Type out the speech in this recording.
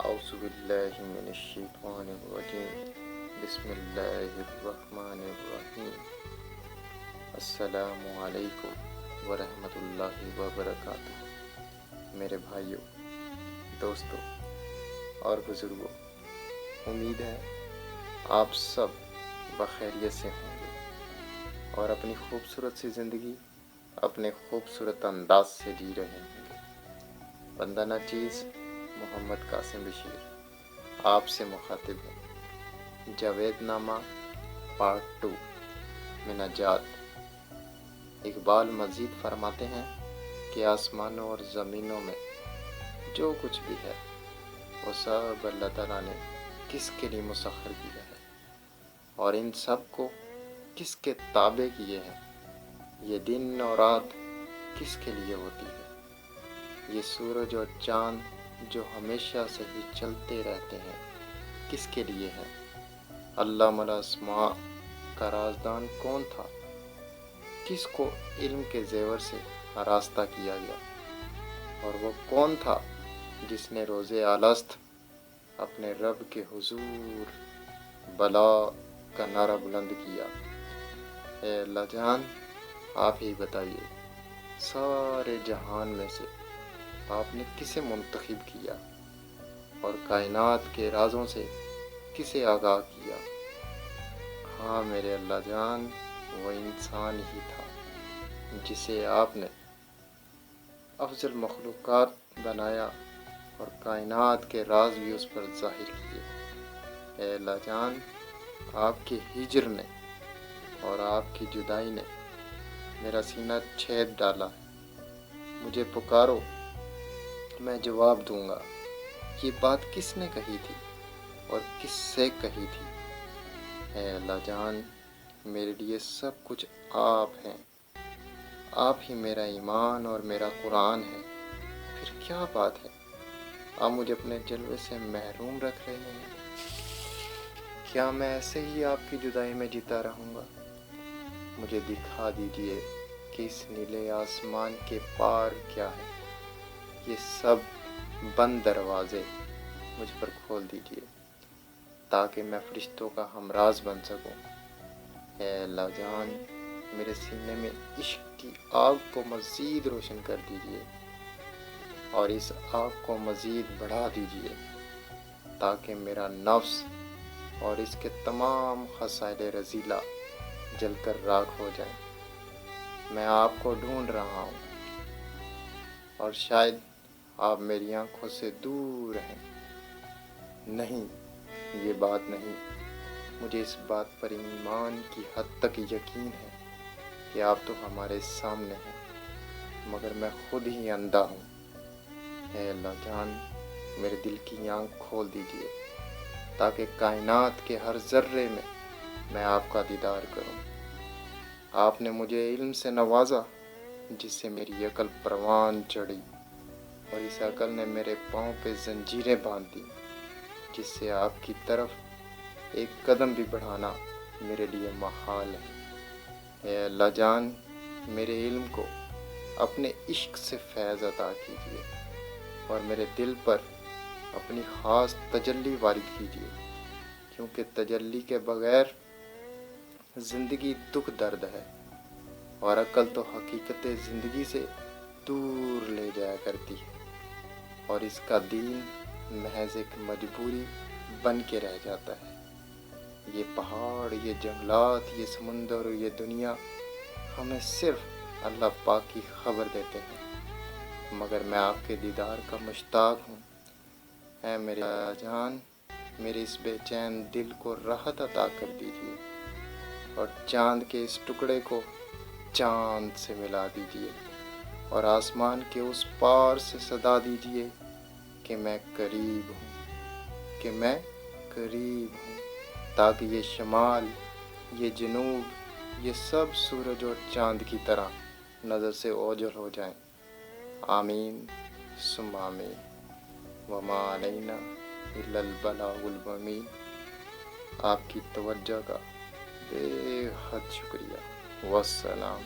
اعوذ باللہ من الشیطان الرجیم بسم اللہ الرحمن الرحیم السلام علیکم ورحمۃ اللہ وبرکاتہ۔ میرے بھائیوں، دوستوں اور بزرگوں، امید ہے آپ سب بخیریت سے ہوں گے اور اپنی خوبصورت سی زندگی اپنے خوبصورت انداز سے جی رہے ہوں گے۔ بندہ ناچیز محمد قاسم بشیر آپ سے مخاطب ہے۔ جاوید نامہ پارٹ 2 میں نجات۔ اقبال مزید فرماتے ہیں کہ آسمانوں اور زمینوں میں جو کچھ بھی ہے وہ سب اللہ تعالیٰ نے کس کے لیے مسخر کیا ہے اور ان سب کو کس کے تابع کیے ہیں۔ یہ دن اور رات کس کے لیے ہوتی ہے۔ یہ سورج اور چاند جو ہمیشہ سے ہی چلتے رہتے ہیں کس کے لیے ہیں۔ علامہ الاسماء کا رازدان کون تھا؟ کس کو علم کے زیور سے آراستہ کیا گیا؟ اور وہ کون تھا جس نے روز الست اپنے رب کے حضور بلا کا نعرہ بلند کیا؟ اے اللہ جان، آپ ہی بتائیے، سارے جہان میں سے آپ نے کسے منتخب کیا اور کائنات کے رازوں سے کسے آگاہ کیا؟ ہاں میرے اللہ جان، وہ انسان ہی تھا جسے آپ نے افضل مخلوقات بنایا اور کائنات کے راز بھی اس پر ظاہر کیے۔ اے اللہ جان، آپ کے ہجر نے اور آپ کی جدائی نے میرا سینہ چھید ڈالا ہے۔ مجھے پکارو، میں جواب دوں گا۔ یہ بات کس نے کہی تھی اور کس سے کہی تھی؟ اے اللہ جان، میرے لیے سب کچھ آپ ہیں۔ آپ ہی میرا ایمان اور میرا قرآن ہے۔ پھر کیا بات ہے آپ مجھے اپنے جلوے سے محروم رکھ رہے ہیں؟ کیا میں ایسے ہی آپ کی جدائی میں جیتا رہوں گا؟ مجھے دکھا دیجئے کہ اس نیلے آسمان کے پار کیا ہے۔ یہ سب بند دروازے مجھ پر کھول دیجئے تاکہ میں فرشتوں کا ہمراز بن سکوں۔ اے اللہ جان، میرے سینے میں عشق کی آگ کو مزید روشن کر دیجئے اور اس آگ کو مزید بڑھا دیجئے تاکہ میرا نفس اور اس کے تمام خصائل رذیلہ جل کر راکھ ہو جائیں۔ میں آپ کو ڈھونڈ رہا ہوں اور شاید آپ میری آنکھوں سے دور ہیں۔ نہیں، یہ بات نہیں۔ مجھے اس بات پر ایمان کی حد تک یقین ہے کہ آپ تو ہمارے سامنے ہیں، مگر میں خود ہی اندھا ہوں۔ اے اللہ جان، میرے دل کی آنکھ کھول دیجئے تاکہ کائنات کے ہر ذرے میں آپ کا دیدار کروں۔ آپ نے مجھے علم سے نوازا جس سے میری عقل پروان چڑھی اور اس عقل نے میرے پاؤں پہ زنجیریں باندھ دی جس سے آپ کی طرف ایک قدم بھی بڑھانا میرے لیے محال ہے۔ اے اللہ جان، میرے علم کو اپنے عشق سے فیض عطا کیجیے اور میرے دل پر اپنی خاص تجلی وارد کیجیے، کیونکہ تجلی کے بغیر زندگی دکھ درد ہے اور عقل تو حقیقت زندگی سے دور لے جایا کرتی ہے اور اس کا دین محض ایک مجبوری بن کے رہ جاتا ہے۔ یہ پہاڑ، یہ جنگلات، یہ سمندر اور یہ دنیا ہمیں صرف اللہ پاک کی خبر دیتے ہیں، مگر میں آپ کے دیدار کا مشتاق ہوں۔ اے میرے جان، میرے اس بے چین دل کو راحت عطا کر دیجیے اور چاند کے اس ٹکڑے کو چاند سے ملا دیجیے اور آسمان کے اس پار سے صدا دیجیے کہ میں قریب ہوں، کہ میں قریب ہوں، تاکہ یہ شمال، یہ جنوب، یہ سب سورج اور چاند کی طرح نظر سے اوجھل ہو جائیں۔ آمین ثم آمین۔ وما علینا الا البلاغ المبین۔ آپ کی توجہ کا بے حد شکریہ۔ والسلام۔